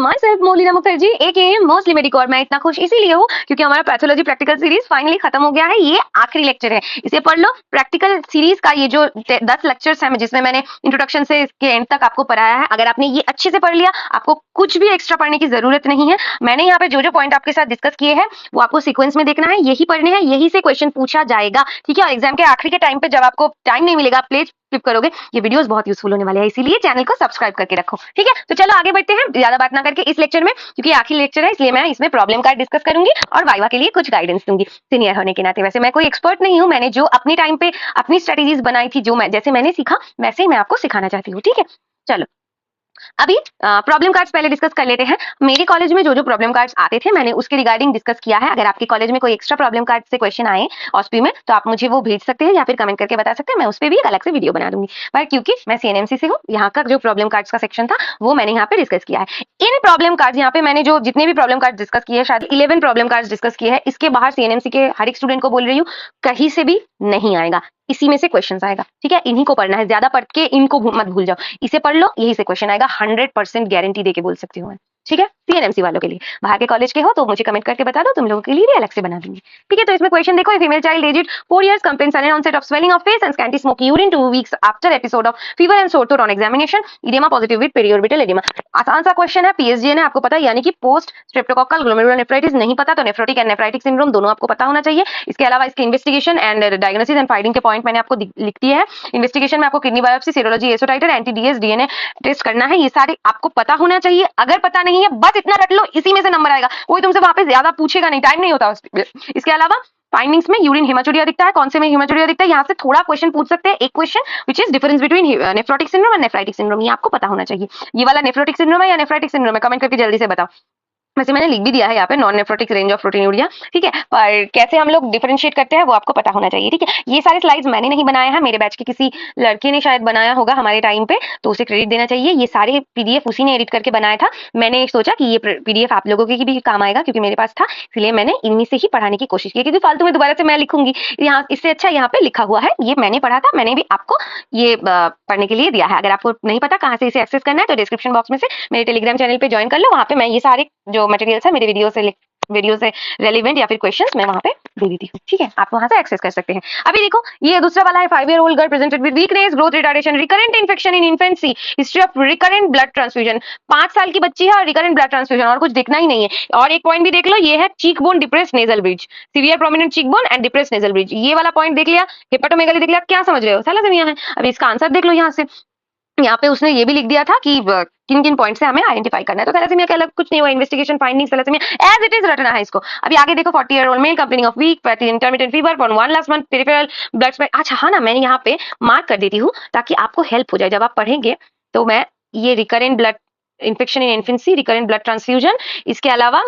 My self Molina Mukherjee aka mostly mediocre. मैं इतना खुश इसीलिए हूँ क्योंकि हमारा पैथोलॉजी प्रैक्टिकल सीरीज फाइनली खत्म हो गया है। ये आखिरी लेक्चर है, इसे पढ़ लो। प्रैक्टिकल सीरीज का ये जो 10 लेक्चर्स है जिसमें मैंने इंट्रोडक्शन से इसके एंड तक आपको पढ़ाया है, अगर आपने ये अच्छे से पढ़ लिया आपको कुछ भी एक्स्ट्रा पढ़ने की जरूरत नहीं है। मैंने यहाँ पे जो जो पॉइंट आपके साथ डिस्कस किए हैं वो आपको सीक्वेंस में देखना है, यही पढ़ने हैं, यही से क्वेश्चन पूछा जाएगा, ठीक है। और एग्जाम के आखिरी के टाइम पे जब आपको टाइम नहीं मिलेगा प्लीज फ्लिप करोगे, ये वीडियोस बहुत यूजफुल होने वाले हैं, इसीलिए चैनल को सब्सक्राइब करके रखो, ठीक है। तो चलो आगे बढ़ते हैं, ज्यादा बात ना करके इस लेक्चर में, क्योंकि आखिरी लेक्चर है इसलिए मैं इसमें प्रॉब्लम कार्ड डिस्कस करूंगी और वाइवा के लिए कुछ गाइडेंस दूंगी सीनियर होने के नाते। वैसे मैं कोई एक्सपर्ट नहीं हूं, मैंने जो अपने टाइम पे अपनी स्ट्रेटेजीज बनाई थी, जो मैं जैसे मैंने सीखा वैसे ही मैं आपको सिखाना चाहती हूँ, ठीक है। चलो अभी प्रॉब्लम कार्ड्स पहले डिस्कस कर लेते हैं। मेरे कॉलेज में जो जो प्रॉब्लम कार्ड्स आते थे मैंने उसके रिगार्डिंग डिस्कस किया है। अगर आपके कॉलेज में कोई एक्स्ट्रा प्रॉब्लम कार्ड से क्वेश्चन आए ऑस्पी में तो आप मुझे वो भेज सकते हैं या फिर कमेंट करके बता सकते हैं, मैं उस पर भी एक अलग से वीडियो बना दूंगी। पर क्योंकि मैं सीएनएमसी से हूँ, यहाँ का जो प्रॉब्लम कार्ड्स का सेक्शन था वो मैंने यहाँ पे डिस्कस किया है। इन प्रॉब्लम कार्ड यहाँ पे मैंने जो जितने भी प्रॉब्लम कार्ड डिस्कस किए हैं, शायद 11 प्रॉब्लम कार्ड डिस्कस किए हैं, इसके बाहर सीएनएमसी के हर एक स्टूडेंट को बोल रही हूँ कहीं से भी नहीं आएगा, इसी में से क्वेश्चन आएगा, ठीक है। इन्हीं को पढ़ना है, ज्यादा पढ़ के इनको मत भूल जाओ, इसे पढ़ लो, यही से क्वेश्चन आएगा, 100% गारंटी देके बोल सकती हूँ मैं, ठीक है। सीएनएमसी वालों के लिए, बाहर के कॉलेज के हो तो मुझे कमेंट करके बता दो, तुम लोगों के लिए भी अलग से बना दूंगी, ठीक है। तो इसमें क्वेश्चन देखो, female child aged 4 years complains sudden onset of swelling of face and scanty smoky urine 2 weeks after episode of fever and sore throat on examination, edema positive with periorbital edema। आसान सा question है, पीएसजीए ने आपको पता है, यानी कि post streptococcal glomerulonephritis. नहीं पता तो नेफ्रोटिक एंड नेफ्राइटिक सिंड्रोम दोनों आपको पता होना चाहिए। इसके अलावा इसके investigation and diagnosis and finding के पॉइंट मैंने आपको लिख दिए हैं। इन्वेस्टिगेशन में आपको kidney biopsy, serology, ASO titre, anti DS, DNA test करना है, ये सारे आपको पता होना चाहिए। अगर पता नहीं है बस इतना रट लो, इसी में से नंबर आएगा, कोई तुमसे वहां पे ज्यादा पूछेगा नहीं, टाइम नहीं होता इसके अलावा फाइंडिंग्स में यूरिन हेमाचूरिया दिखता है, कौन से में हेमाचूरिया दिखता है, यहाँ से थोड़ा क्वेश्चन पूछ सकते हैं। एक question which is difference between nephrotic syndrome and nephritic syndrome, ये आपको पता होना चाहिए। ये वाला नेफ्रोटिक सिंड्रोम है या नेफ्राइटिक सिंड्रोम है, कमेंट करके जल्दी से बताओ। वैसे मैंने लिख भी दिया है यहाँ पे non nephrotic range of proteinuria, ठीक है, पर कैसे हम लोग डिफरेंशिएट करते हैं वो आपको पता होना चाहिए, ठीक है। ये सारे स्लाइड्स मैंने नहीं बनाए हैं, मेरे बैच के किसी लड़के ने शायद बनाया होगा हमारे टाइम पे, तो उसे क्रेडिट देना चाहिए। ये सारे पीडीएफ उसी ने एडिट करके बनाया था। मैंने सोचा कि ये पीडीएफ आप लोगों के भी काम आएगा क्योंकि मेरे पास था, इसलिए मैंने इनमें से ही पढ़ाने की कोशिश की, क्योंकि फालतू में दोबारा से मैं लिखूंगी यहाँ, इससे अच्छा यहाँ पे लिखा हुआ है, ये मैंने पढ़ा था, मैंने भी आपको ये पढ़ने के लिए दिया है। अगर आपको नहीं पता कहाँ से इसे एक्सेस करना है तो डिस्क्रिप्शन बॉक्स में से मेरे टेलीग्राम चैनल पे ज्वाइन कर लो, वहाँ पे मैं ये सारे जो मटेरियल्स है मेरे वीडियो से रेलिवेंट या फिर क्वेश्चंस मैं वहां पे दे देती हूँ, ठीक है, आप वहां से एक्सेस कर सकते हैं। अभी देखो ये दूसरा वाला है, 5-year-old girl presented with weakness, growth retardation, recurrent infection in infancy, history of recurrent blood transfusion. 5 साल की बच्ची है और रिकरेंट ब्लड ट्रांसफ्यूजन, और कुछ देखना ही नहीं है। और एक पॉइंट भी देख लो, ये है cheek bone depress nasal bridge, severe prominent cheek bone and depress nasal bridge, ये वाला पॉइंट देख लिया। हेपेटोमेगाली देख लिया, क्या समझ रहे हो, थैलेसेमिया है। अभी इसका आंसर देख लो, यहाँ से यहाँ पे उसने ये भी लिख दिया था कि किन किन पॉइंट से हमें आइडेंटिफाई करना है, तो थैलेसेमिया के अलग कुछ नहीं हुआ, investigation findings thalassaemia as it is रटना है इसको। अभी आगे देखो, 40-year-old male complaining of weak fatty intermittent fever for 1 last month, peripheral blood spread. अच्छा हाँ ना, मैंने यहाँ पे मार्क कर देती हूँ ताकि आपको हेल्प हो जाए जब आप पढ़ेंगे। तो मैं ये recurrent blood infection in infancy, recurrent blood transfusion, इसके अलावा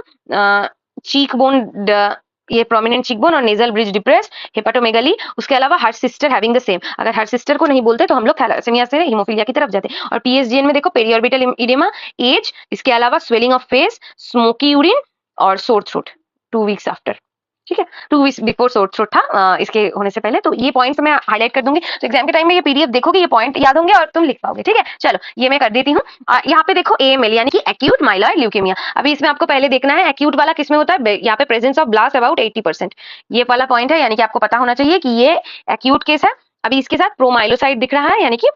चीक बोन, ये प्रोमिनेंट चीक बोन और नेजल ब्रिज डिप्रेस, हेपेटोमेगाली, उसके अलावा her sister having the same. अगर हर सिस्टर को नहीं बोलते तो हम लोग थैलेसेमिया से हीमोफीलिया की तरफ जाते हैं। और पीएसजीएन में देखो, पेरिऑर्बिटल इडेमा, एज, इसके अलावा swelling of face, smoky urine और सोर थ्रोट 2 weeks आफ्टर, ठीक है, 2 weeks बिफोर सोर थ्रोट था इसके होने से पहले। तो ये पॉइंट्स मैं हाईलाइट कर दूंगी, तो एग्जाम के टाइम में ये पीडीएफ देखोगे, ये पॉइंट याद होंगे और तुम लिख पाओगे, ठीक है। चलो ये मैं कर देती हूँ। यहाँ पे देखो एएमएल यानी कि एक्यूट माइलॉइड ल्यूकेमिया। अभी इसमें आपको पहले देखना है एक्यूट वाला किसमें होता है, यहाँ पे प्रेजेंस ऑफ ब्लास्ट अबाउट 80%, ये वाला पॉइंट है, यानी कि आपको पता होना चाहिए कि ये एक्यूट केस है। अभी इसके साथ प्रोमाइलोसाइट दिख रहा है, यानी कि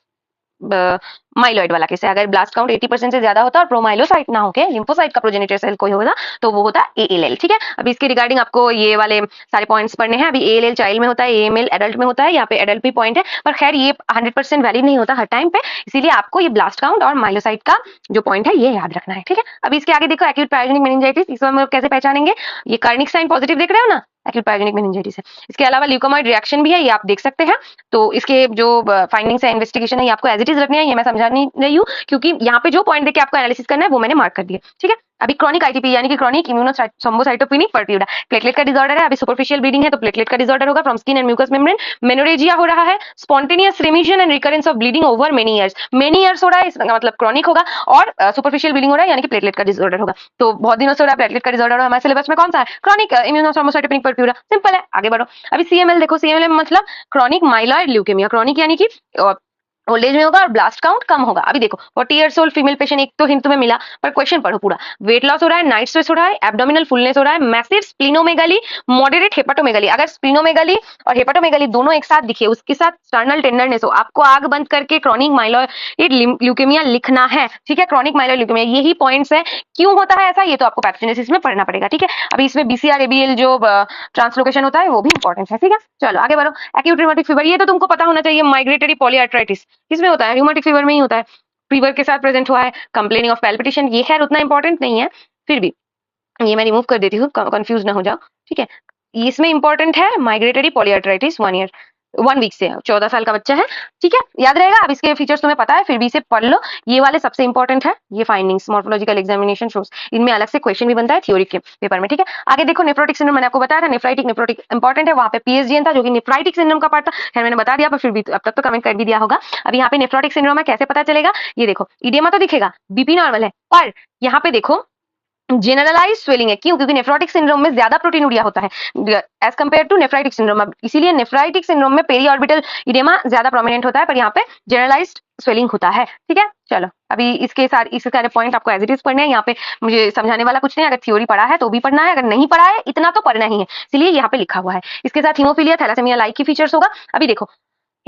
माइलॉइड वाला केस है। अगर ब्लास्ट काउंट 80% से ज्यादा होता है और प्रोमाइलोसाइट ना होके लिम्फोसाइट का प्रोजेनिटर सेल कोई होगा तो वो होता है एएलएल, ठीक है। अभी इसके रिगार्डिंग आपको ये वाले सारे पॉइंट्स पढ़ने हैं। अभी एएलएल चाइल्ड में होता है, एएमएल एडल्ट में होता है, यहाँ पे एडल्ट भी पॉइंट है, पर खैर ये 100% वैलिड नहीं होता हर टाइम पे, इसीलिए आपको ये ब्लास्ट काउंट और माइलोसाइट का जो पॉइंट है ये याद रखना है, ठीक है। अभी इसके आगे देखो, एक्यूट पायरोजेनिक मेनिंजाइटिस, इसमें हम कैसे पहचानेंगे, ये कार्निक साइन पॉजिटिव देख रहे हो ना, एक्यूट पायरोजेनिक मेनिंजाइटिस है। इसके अलावा ल्यूकोमाइड रिएक्शन भी है, ये आप देख सकते हैं। तो इसके जो फाइंडिंग्स है, इन्वेस्टिगेशन है, ये आपको एज इट इज रखने हैं, ये मैं समझा नहीं रही हूँ क्योंकि यहाँ पे जो पॉइंट देके आपको एनालिसिस करना है वो मैंने मार्क कर दिया, ठीक है। अभी क्रॉनिक आईटीपी यानी कि क्रॉनिक इम्यूनोथ्रोम्बोसाइटोपेनिक पर्ट्यूरा, प्लेटलेट का डिसऑर्डर है। अभी सुपरफिशियल ब्लीडिंग है तो प्लेटलेट का डिसऑर्डर होगा from skin and mucus membrane. Menorrhagia हो रहा है, spontaneous remission and recurrence of bleeding over many years हो रहा है, इसका मतलब क्रॉनिक होगा। और सुपरफिशियल ब्लीडिंग हो रहा है यानी कि प्लेटलेट का डिसऑर्डर होगा, तो बहुत दिनों से हो रहा है, प्लेटलेट का डिसऑर्डर हमारे सिलेबस में कौन सा है, क्रॉनिक इम्यूनोथ्रोम्बोसाइटोपेनिक पर्ट्यूरा, सिंपल है, आगे बढ़ो। अभी सीएमएल देखो, सीएमएल मतलब क्रॉनिक माइलॉइड ल्यूकेमिया, क्रॉनिक यानी कि ओल्ड एज में होगा और ब्लास्ट काउंट कम होगा। अभी देखो 40 इयर्स ओल्ड फीमेल पेशेंट, एक तो हिंट तुम्हें मिला, पर क्वेश्चन पढ़ो पूरा। वेट लॉस हो रहा है, नाइट स्वेट्स हो रहा है, एब्डोमिनल फुलनेस हो रहा है, मैसिव स्प्लीनोमेगाली, मॉडरेट हेपाटोमेगाली। अगर स्प्लीनोमेगाली और हेपाटोमेगाली दोनों एक साथ दिखे, उसके साथ स्टर्नल टेंडरनेस हो, आपको आग बंद करके क्रॉनिक माइलॉइड ल्यूकेमिया लिखना है, ठीक है। क्रॉनिक माइलॉइड ल्यूकेमिया, यही पॉइंट्स है। क्यों होता है ऐसा, ये तो आपको पैथोजेनेसिस में पढ़ना पड़ेगा, ठीक है। अभी इसमें बीसीआर एबीएल जो ट्रांसलोकेशन होता है वो भी इंपॉर्टेंट है, ठीक है। चलो आगे बढ़ो। एक्यूट रिमेटिक फीवर, ये तो तुमको पता होना चाहिए। माइग्रेटरी पॉलीआर्थराइटिस किसमें होता है, र्यूमेटिक फीवर में ही होता है। फीवर के साथ प्रेजेंट हुआ है, कंप्लेनिंग ऑफ पैल्पिटेशन, ये खैर उतना इंपॉर्टेंट नहीं है, फिर भी ये मैं रिमूव कर देती हूँ, कंफ्यूज ना हो जाओ, ठीक है। इसमें इंपॉर्टेंट है माइग्रेटरी पॉलीआर्थराइटिस, 1 वीक से 14 साल का बच्चा है, ठीक है, याद रहेगा। अब इसके फीचर्स तुम्हें पता है, फिर भी इसे पढ़ लो, ये वाले सबसे इंपॉर्टेंट है। ये फाइंडिंग्स मॉर्फोलॉजिकल एग्जामिनेशन शोज, इनमें अलग से क्वेश्चन भी बनता है थ्योरी के पेपर में, ठीक है। आगे देखो नेफ्रोटिक सिंड्रोम, मैंने आपको बताया था नेफ्रोटिक इंपॉर्टेंट है, वहाँ पे पीएसजीएन था जो कि नेफ्राइटिक सिंड्रोम का पार्ट था, खैर मैंने बता दिया, पर फिर भी अब तक तो कमेंट कर भी दिया होगा। अब यहाँ पे नेफ्रोटिक सिंड्रोम है, कैसे पता चलेगा, ये देखो इडियमा तो दिखेगा, बीपी नॉर्मल है, पर यहाँ पे देखो जनरलाइज स्वेलिंग है। क्यों, क्योंकि नेफ्रोटिक सिंड्रोम में ज्यादा प्रोटीनूरिया होता है as compare to nephritic syndrome, इसीलिए नेफ्राइटिक सिंड्रोम में पेरी ऑर्बिटल इडेमा ज्यादा प्रोमिनेंट होता है, पर यहाँ पे जनरलाइज्ड स्वेलिंग होता है, ठीक है। चलो अभी इसके सारे पॉइंट आपको एज इट इज पढ़ने हैं, यहाँ पे मुझे समझाने वाला कुछ नहीं है। अगर थ्योरी पढ़ा है तो भी पढ़ना है, अगर नहीं पढ़ा है इतना तो पढ़ना ही है, इसलिए यहाँ पे लिखा हुआ है। इसके साथ हीमोफीलिया थैलासेमिया लाइक की फीचर्स होगा। अभी देखो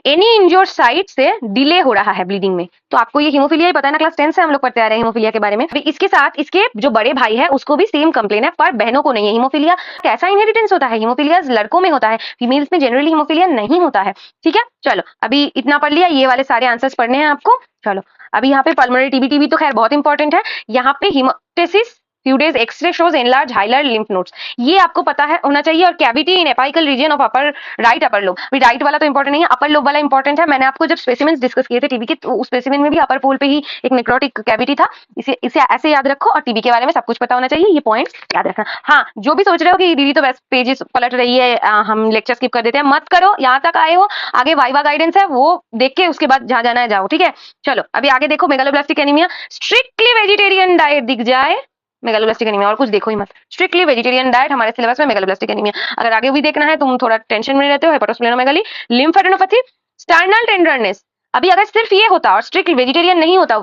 एनी इंजोर्ड साइट से डिले हो रहा है ब्लीडिंग में, तो आपको ये हीमोफीलिया ही पता है ना, क्लास 10 से हम लोग पढ़ते आ रहे हैं हीमोफीलिया के बारे में। इसके साथ इसके जो बड़े भाई है उसको भी सेम कंप्लेन है, पर बहनों को नहीं है। हीमोफीलिया कैसा इनहेरिटेंस होता है, हीमोफीलिया लड़कों में होता है, फीमेल्स में जनरली हीमोफीलिया नहीं होता है, ठीक है। चलो अभी इतना पढ़ लिया, ये वाले सारे आंसर्स पढ़ने हैं आपको। चलो अभी यहाँ पे पल्मोनरी टीबी तो खैर बहुत इंपॉर्टेंट है। यहाँ पे हीमोटेसिस few days x-ray shows enlarged hilar lymph nodes, ये आपको पता है होना चाहिए। और cavity in apical region of upper right upper lobe, right वाला तो इंपॉर्टेंट नहीं है, अपर लोब वाला इंपॉर्टेंट है। मैंने आपको जब स्पेसिमेंस डिस्कस किए थे टीबी के, तो उस स्पेसिमेन में भी अपर पोल पे ही एक नेक्रोटिक कैविटी था। इसे ऐसे याद रखो, और टीबी के बारे में सब कुछ पता होना चाहिए, ये पॉइंट याद रखना। हाँ, जो भी सोच रहे हो कि दीदी तो बस पेजेस पलट रही है, हम लेक्चर स्किप कर देते हैं, मत करो। यहाँ तक आए हो, आगे वाइवा गाइडेंस है, वो देख के उसके बाद जहाँ जाना है जाओ, ठीक है। चलो अभी आगे देखो megaloblastic anaemia, strictly vegetarian diet दिख जाए, मेगालोब्लास्टिक एनीमिया, और कुछ देखो ही मत, स्ट्रिक्टली वेजिटेरियन डाइट हमारे सिलेबस में मेगालोब्लास्टिक एनीमिया। अगर आगे भी देखना है, तुम थोड़ा टेंशन में रहते हो, हेपाटोस्प्लेनोमेगाली, लिम्फेडेनोपैथी, स्टर्नल टेंडरनेस। अभी अगर सिर्फ ये होता और स्ट्रिक्टली वेजिटेरियन नहीं होता,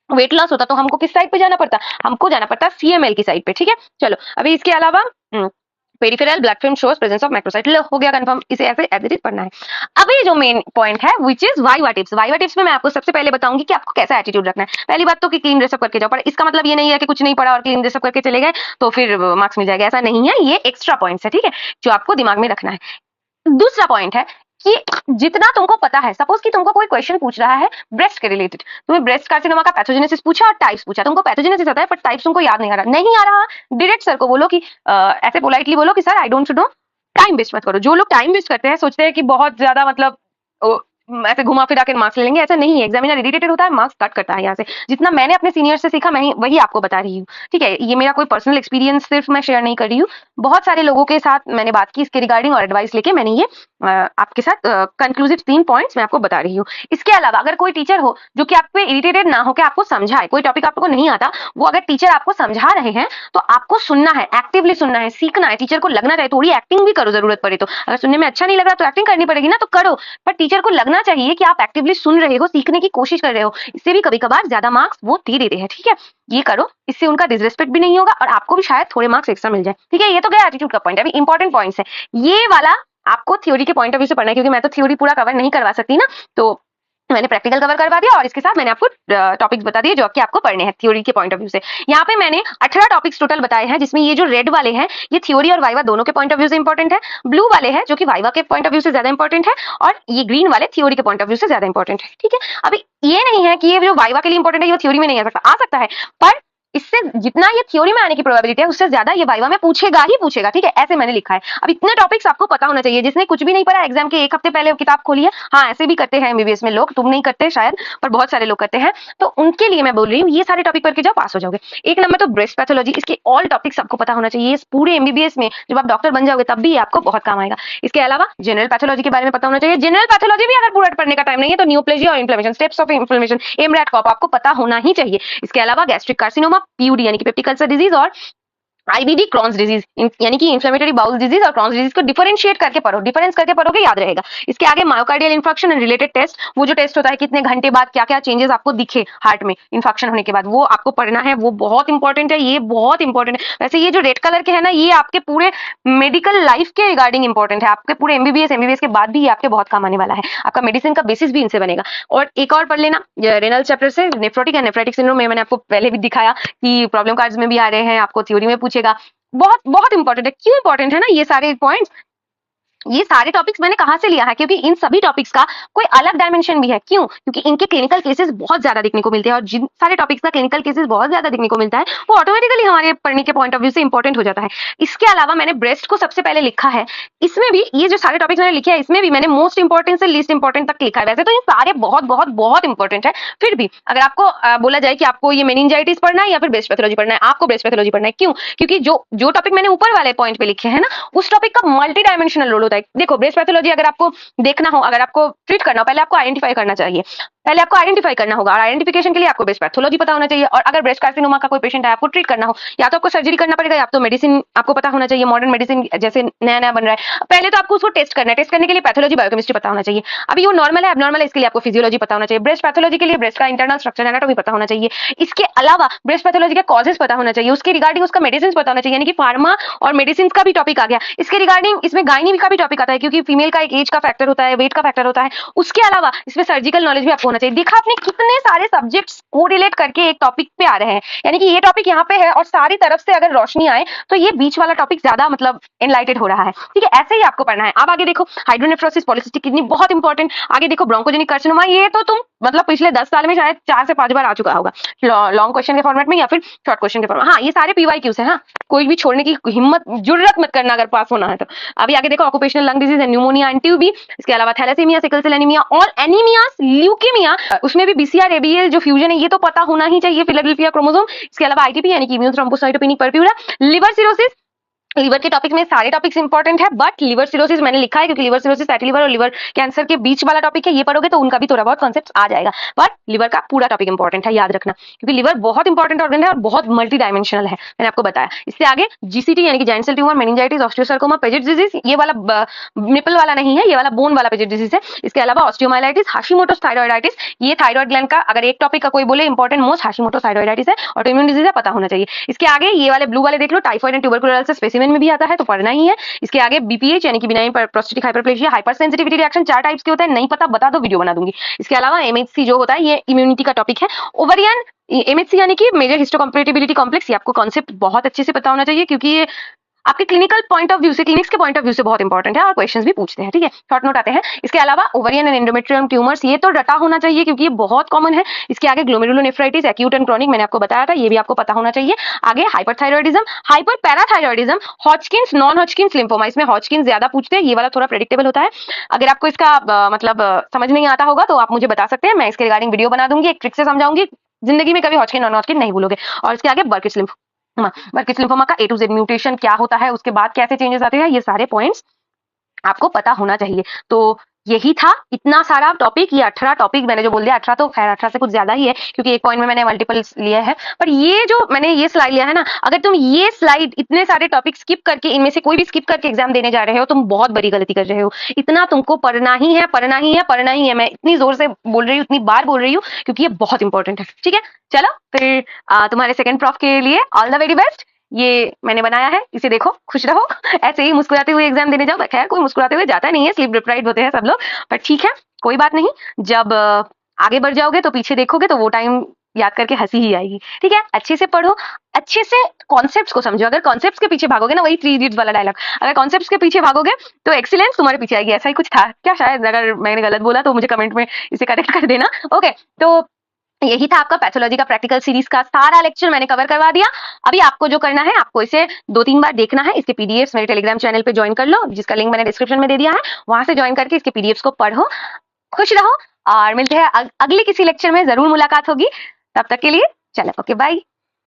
वेट लॉस होता, तो हमको किस साइड पे जाना पड़ता, हमको जाना पड़ता सीएमएल की साइड पे, ठीक है। चलो अभी इसके अलावा peripheral blood film shows presence of macrocyte, हो गया कंफर्म, इसे ऐसे एज इट इज पढ़ना है। अब ये जो मेन पॉइंट है which is viva tips, viva tips में मैं आपको सबसे पहले बताऊंगी कि आपको कैसा एटीट्यूड रखना है। पहली बात तो कि क्लीन ड्रेसअप करके जाओ, पर इसका मतलब ये नहीं है कि कुछ नहीं पढ़ा और क्लीन ड्रेसअप करके चले गए तो फिर मार्क्स मिल जाएगा, ऐसा नहीं है। ये एक्स्ट्रा पॉइंट्स है, ठीक है, जो आपको दिमाग में रखना है। दूसरा पॉइंट है कि जितना तुमको पता है, सपोज कि तुमको कोई क्वेश्चन पूछ रहा है ब्रेस्ट के रिलेटेड, तुम्हें ब्रेस्ट कार्सिनोमा का पैथोजेनेसिस पूछा और टाइप्स पूछा, तुमको पैथोजेनेसिस आता है पर टाइप्स तुमको याद नहीं आ रहा, डायरेक्ट सर को बोलो कि ऐसे पोलाइटली बोलो कि sir I don't know, time waste मत करो। जो लोग टाइम वेस्ट करते हैं, सोचते हैं कि बहुत ज्यादा मतलब ऐसे घुमा फिरा के मार्क्स ले लेंगे, ऐसा नहीं है। एग्जामिनर इरिटेटेड होता है, मार्क्स कट करता है यहाँ से। जितना मैंने अपने सीनियर से सीखा, मैं वही आपको बता रही हूँ, ठीक है। ये मेरा कोई पर्सनल एक्सपीरियंस सिर्फ मैं शेयर नहीं कर रही हूँ, बहुत सारे लोगों के साथ मैंने बात की इसके रिगार्डिंग और एडवाइस लेके मैंने ये आपके साथ कंक्लूसिव 3 पॉइंट्स मैं आपको बता रही हूँ। इसके अलावा अगर कोई टीचर हो जो कि आप पे इरिटेटेड ना हो, कि आपको समझाए, कोई टॉपिक आपको नहीं आता, वो अगर टीचर आपको समझा रहे हैं तो आपको सुनना है, एक्टिवली सुनना है, सीखना है। टीचर को लगना चाहिए, थोड़ी एक्टिंग भी करो जरूरत पड़े तो। अगर सुनने में अच्छा नहीं लग रहा तो एक्टिंग करनी पड़ेगी ना, तो करो, पर टीचर को लगना चाहिए कि आप एक्टिवली सुन रहे हो, सीखने की कोशिश कर रहे हो। इससे भी कभी कभार ज्यादा मार्क्स वो दे देते हैं, ठीक है। ये करो, इससे उनका डिसरेस्पेक्ट भी नहीं होगा और आपको भी शायद थोड़े मार्क्स एक्स्ट्रा मिल जाए, ठीक है। ये तो गया एटीट्यूड का पॉइंट। अभी इंपॉर्टेंट पॉइंट्स है, ये वाला आपको थ्योरी के पॉइंट ऑफ व्यू से पढ़ना है, क्योंकि मैं तो थ्योरी पूरा कवर नहीं करवा सकती ना, तो मैंने प्रैक्टिकल कवर करवा दिया और इसके साथ मैंने आपको टॉपिक्स बता दिए जो कि आपको पढ़ने हैं थ्योरी के पॉइंट ऑफ व्यू से। यहाँ पे मैंने 18 टॉपिक्स टोटल बताए हैं, जिसमें ये जो रेड वाले हैं ये थ्योरी और वाइवा दोनों के पॉइंट ऑफ व्यू से इंपॉर्टेंट है, ब्लू वाले हैं जो कि वाइवा के पॉइंट ऑफ व्यू से ज्यादा इंपॉर्टेंट है, और ये ग्रीन वाले थ्योरी के पॉइंट ऑफ व्यू से ज्यादा इंपॉर्टेंट है, ठीक है। अभी ये नहीं है कि ये जो वाइवा के लिए इंपॉर्टेंट है ये थ्योरी में नहीं आ सकता है, पर इससे जितना ये थ्योरी में आने की प्रोबेबिलिटी है उससे ज्यादा ये वाइवा में पूछेगा ही पूछेगा, ठीक है, ऐसे मैंने लिखा है। अब इतने टॉपिक्स आपको पता होना चाहिए। जिसने कुछ भी नहीं पढ़ा, एग्जाम के 1 हफ्ते पहले किताब खोली है, हाँ ऐसे भी करते हैं एमबीबीएस में लोग, तुम नहीं करते शायद, पर बहुत सारे लोग करते हैं, तो उनके लिए मैं बोल रही हूँ ये सारे टॉपिक करके जाओ, पास हो जाओगे। 1 नंबर तो ब्रेस्ट पैथोलॉजी, इसके ऑल टॉपिक्स आपको पता होना चाहिए। इस पूरे एमबीबीएस में जब आप डॉक्टर बन जाओगे तब भी आपको बहुत काम आएगा। इसके अलावा जनरल पैथोलॉजी के बारे में पता होना चाहिए। जनरल पैथोलॉजी भी अगर पूरा पढ़ने का टाइम नहीं है तो न्यूप्लेजिया और इन्फ्लेमेशन, स्टेप्स ऑफ इन्फ्लेमेशन, एमरैट कॉप आपको पता होना ही चाहिए। इसके अलावा गैस्ट्रिक कार्सिनोमा, पीयूडी यानी कि पेप्टिक अल्सर डिजीज, और आईबीडी क्रॉन्स डिजीज यानी कि इन्फ्लेमेटरी बाउल डिजीज और क्रॉन्स डिजीज को डिफरेंशिएट करके पढ़ो, डिफरेंस करके पढ़ोगे याद रहेगा। इसके आगे myocardial infection and related test, वो जो टेस्ट होता है कितने घंटे बाद क्या क्या चेंजेस आपको दिखे हार्ट में इन्फेक्शन होने के बाद, वो आपको पढ़ना है, वो बहुत इंपॉर्टेंट है, ये बहुत इंपॉर्टेंट है। वैसे ये जो रेड कलर के है ना, ये आपके पूरे मेडिकल लाइफ के रिगार्डिंग इंपॉर्टेंट है, आपके पूरे एमबीबीएस के बाद भी ये आपके बहुत काम आने वाला है, आपका मेडिसिन का बेसिस भी इनसे बनेगा। और एक और पढ़ लेना रेनल चैप्टर से, नेफ्रोटिक एंड नेफ्रेटिक सिंड्रोम में मैंने आपको पहले भी दिखाया कि प्रॉब्लम कार्ड्स में भी आ रहे हैं, आपको थ्योरी में पूछेगा, बहुत बहुत इंपॉर्टेंट है। क्यों इंपॉर्टेंट है ना ये सारे पॉइंट्स, ये सारे टॉपिक्स मैंने कहां से लिया है, क्योंकि इन सभी टॉपिक्स का कोई अलग डायमेंशन भी है। क्यों? क्योंकि इनके क्लिनिकल केसेस बहुत ज्यादा देखने को मिलते हैं, और जिन सारे टॉपिक्स का क्लिनिकल केसेस बहुत ज्यादा देखने को मिलता है, वो ऑटोमेटिकली हमारे पढ़ने के पॉइंट ऑफ व्यू से इंपॉर्टेंट हो जाता है। इसके अलावा मैंने ब्रेस्ट को सबसे पहले लिखा है, इसमें भी ये जो सारे टॉपिक्स मैंने लिखे हैं, इसमें भी मैंने मोस्ट इंपॉर्टेंट से लीस्ट इंपॉर्टेंट तक लिखा है। वैसे तो ये सारे बहुत बहुत बहुत इंपॉर्टेंट है, फिर भी अगर आपको बोला जाए कि आपको ये मेनिंजाइटिस पढ़ना है या फिर ब्रेस्ट पैथोलॉजी पढ़ना है, आपको ब्रेस्ट पैथोलॉजी पढ़ना है। क्यों? क्योंकि जो टॉपिक मैंने ऊपर वाले पॉइंट पे लिखे हैं ना, उस टॉपिक का मल्टी डायमेंशनल रोल होता है। देखो ब्रेस्ट पैथोलॉजी अगर आपको देखना हो, अगर आपको ट्रीट करना हो, पहले आपको आइडेंटिफाई करना चाहिए, पहले आपको आइडेंटिफाई करना होगा, और आइडेंटिफिकेशन के लिए आपको ब्रेस्ट पैथोलॉजी पता होना चाहिए। और अगर ब्रेस्ट कार्सिनोमा का कोई पेशेंट है, आपको ट्रीट करना हो, या तो आपको सर्जरी करना पड़ेगा, या तो मेडिसिन आपको पता होना चाहिए, मॉडर्न मेडिसिन जैसे नया नया बन रहा है। पहले तो आपको उसको टेस्ट करना है, टेस्ट करने के लिए पैथोलॉजी बायोकेमिस्ट्री पता होना चाहिए। अभी वो नॉर्मल है, एबनॉर्मल है, इसके लिए आपको फिजियोलॉजी पता होना चाहिए। ब्रेस्ट पैथोलॉजी के लिए ब्रेस्ट का इंटरनल स्ट्रक्चर एनाटॉमी पता होना चाहिए। इसके अलावा ब्रेस्ट पैथोलॉजी के कॉजेस पता होना चाहिए, उसके रिगार्डिंग उसका मेडिसिन पता होना चाहिए, यानी कि फार्मा और मेडिसिन का भी टॉपिक आ गया। इसके रिगार्डिंग इसमें गायनी का भी टॉपिक आता है, क्योंकि फीमेल का एक एज का फैक्टर होता है, वेट का फैक्टर होता है। उसके अलावा इसमें सर्जिकल नॉलेज भी आपको होना चाहिए। देखा आपने कितने सारे सब्जेक्ट्स कोरिलेट करके एक टॉपिक पे आ रहे हैं, यानी कि ये टॉपिक यहाँ पे है और सारी तरफ से अगर रोशनी आए तो ये बीच वाला टॉपिक ज्यादा मतलब एनलाइटेड हो रहा है। ठीक है, ऐसे ही आपको पढ़ना है। अब आगे देखो हाइड्रोनेफ्रोसिस, पॉलिसिस्टिक किडनी, बहुत इंपॉर्टेंट। आगे देखो ब्रोंकोजेनिक कार्सिनोमा, ये तो तुम मतलब पिछले 10 साल में शायद 4 से 5 बार आ चुका होगा, लॉन्ग क्वेश्चन के फॉर्मेट में या फिर शॉर्ट क्वेश्चन के फॉर्मेट। हाँ, ये सारे पीवाईक्यूज है, हाँ, कोई भी छोड़ने की हिम्मत जुर्रत मत करना अगर पास होना है तो। अभी आगे देखो occupational lung disease, pneumonia and TB, इसके अलावा थैलेसीमिया, सिकल सेल एनीमिया और एनीमियास, ल्यूकेमिया, उसमें भी बीसीआर एबीएल जो फ्यूजन है, ये तो पता होना ही चाहिए, फिलाडेल्फिया क्रोमोसोम। इसके अलावा आईटीपी यानी कि immune thrombocytopenic purpura, liver cirrhosis, liver के टॉपिक में सारे टॉपिक्स इंपॉर्टेंट है, बट लिवर सिरोसिस मैंने लिखा है क्योंकि लिवर सिरोसिस फैटी लिवर और लिवर कैंसर के बीच वाला टॉपिक है, ये पढ़ोगे तो उनका भी थोड़ा बहुत कॉन्सेप्ट आ जाएगा, बट लिवर का पूरा टॉपिक इंपॉर्टेंट है, याद रखना, क्योंकि लिवर बहुत इंपॉर्टेंट ऑर्गन है और बहुत मल्टी डायमेंशनल है, मैंने आपको बताया। इससे आगे जीसीटी यानी कि giant cell tumour, meningitis, osteosarcoma, Paget disease, ये वाला निपल वाला नहीं है, ये वाला बोन वाला पेजेट डिजीज है। इसके अलावा ऑस्टियोमाइलाइटिस, हाशिमोटोस थायराइडाइटिस, ये थायराइड ग्लैंड का अगर एक टॉपिक का कोई बोले इंपॉर्टेंट मोस्ट हाशिमोटोस थायराइडाइटिस है, ऑटोइम्यून डिजीज है, पता होना चाहिए। इसके आगे ये वाले ब्लू वाले देख लो, टाइफाइड एंड ट्यूबरकुलोसिस स्पेसिमेन में भी आता है, तो पढ़ना ही है। इसके आगे बीपीएच यानी कि benign prostatic hyperplasia, hyper sensitivity reaction, 4 types के होते हैं, नहीं पता बता दो, वीडियो बना दूंगी। इसके अलावा एमएचसी जो होता है, ये इम्यूनिटी का टॉपिक है। ओवरियन एमएचसी यानी कि मेजर हिस्टोकम्पैटिबिलिटी कॉम्प्लेक्स, ये आपको कॉन्सेप्ट बहुत अच्छे से पता होना चाहिए, क्योंकि ये आपके क्लिनिकल पॉइंट ऑफ व्यू से, क्लिनिक्स के पॉइंट ऑफ व्यू से बहुत इंपॉर्टेंट है और क्वेश्चंस भी पूछते हैं। ठीक है, शॉर्ट नोट आते हैं। इसके अलावा ओवरियन एंड एंडोमेट्रियम ट्यूमर्स, ये तो रटा होना चाहिए क्योंकि ये बहुत कॉमन है। इसके आगे ग्लोमेरुलोनेफ्राइटिस, एक्यूट एंड क्रॉनिक, मैंने आपको बताया था, ये भी आपको पता होना चाहिए। आगे hyperthyroidism, hyper parathyroidism, Hodgkin's, non Hodgkin's lymphoma, इसमें हॉजकिंस ज्यादा पूछते हैं, ये वाला थोड़ा प्रेडिक्टेबल होता है। अगर आपको इसका समझ नहीं आता होगा तो आप मुझे बता सकते हैं, मैं इसके रिगार्डिंग वीडियो बना दूंगी, एक ट्रिक से समझाऊंगी, जिंदगी में कभी हॉजकिन नॉन हॉजकिन नहीं भूलोगे। और इसके आगे बर्किट्स लिम्फोमा का A to Z म्यूटेशन क्या होता है, उसके बाद कैसे चेंजेस आते हैं, ये सारे पॉइंट्स आपको पता होना चाहिए। तो यही था, इतना सारा टॉपिक, ये 18 टॉपिक मैंने जो बोल दिया, 18 तो खैर 18 से कुछ ज्यादा ही है क्योंकि एक पॉइंट में मैंने मल्टीपल्स लिया है, पर ये जो मैंने ये स्लाइड लिया है ना, अगर तुम ये स्लाइड इतने सारे टॉपिक स्किप करके, इनमें से कोई भी स्किप करके एग्जाम देने जा रहे हो, तुम बहुत बड़ी गलती कर रहे हो। इतना तुमको पढ़ना ही है, पढ़ना ही है, पढ़ना ही है। मैं इतनी जोर से बोल रही हूँ, इतनी बार बोल रही हूँ क्योंकि ये बहुत इंपॉर्टेंट है। ठीक है, चलो फिर तुम्हारे सेकंड प्रॉफ के लिए ऑल द वेरी बेस्ट। ये मैंने बनाया है, इसे देखो, खुश रहो, ऐसे ही मुस्कुराते हुए एग्जाम देने जाओ। खैर कोई मुस्कुराते हुए जाता नहीं है, स्लीप डिप्राइव्ड होते हैं सब लोग, पर ठीक है, कोई बात नहीं। जब आगे बढ़ जाओगे तो पीछे देखोगे तो वो टाइम याद करके हंसी ही आएगी। ठीक है, अच्छे से पढ़ो, अच्छे से कॉन्सेप्ट्स को समझो। अगर कॉन्सेप्ट्स के पीछे भागोगे ना, वही 3 इडियट्स वाला डायलॉग, अगर कॉन्सेप्ट्स के पीछे भागोगे तो एक्सीलेंस तुम्हारे पीछे आएगी। ऐसा ही कुछ था क्या, शायद अगर मैंने गलत बोला तो मुझे कमेंट में इसे करेक्ट कर देना। ओके, तो यही था आपका पैथोलॉजी का प्रैक्टिकल सीरीज का सारा लेक्चर मैंने कवर करवा दिया। अभी आपको जो करना है, आपको इसे 2-3 बार देखना है। इसके पीडीएफ्स मेरे टेलीग्राम चैनल पे ज्वाइन कर लो, जिसका लिंक मैंने डिस्क्रिप्शन में दे दिया है, वहां से ज्वाइन करके इसके पीडीएफ्स को पढ़ो, खुश रहो और मिलते हैं अगले किसी लेक्चर में, जरूर मुलाकात होगी। तब तक के लिए चलो, ओके बाय।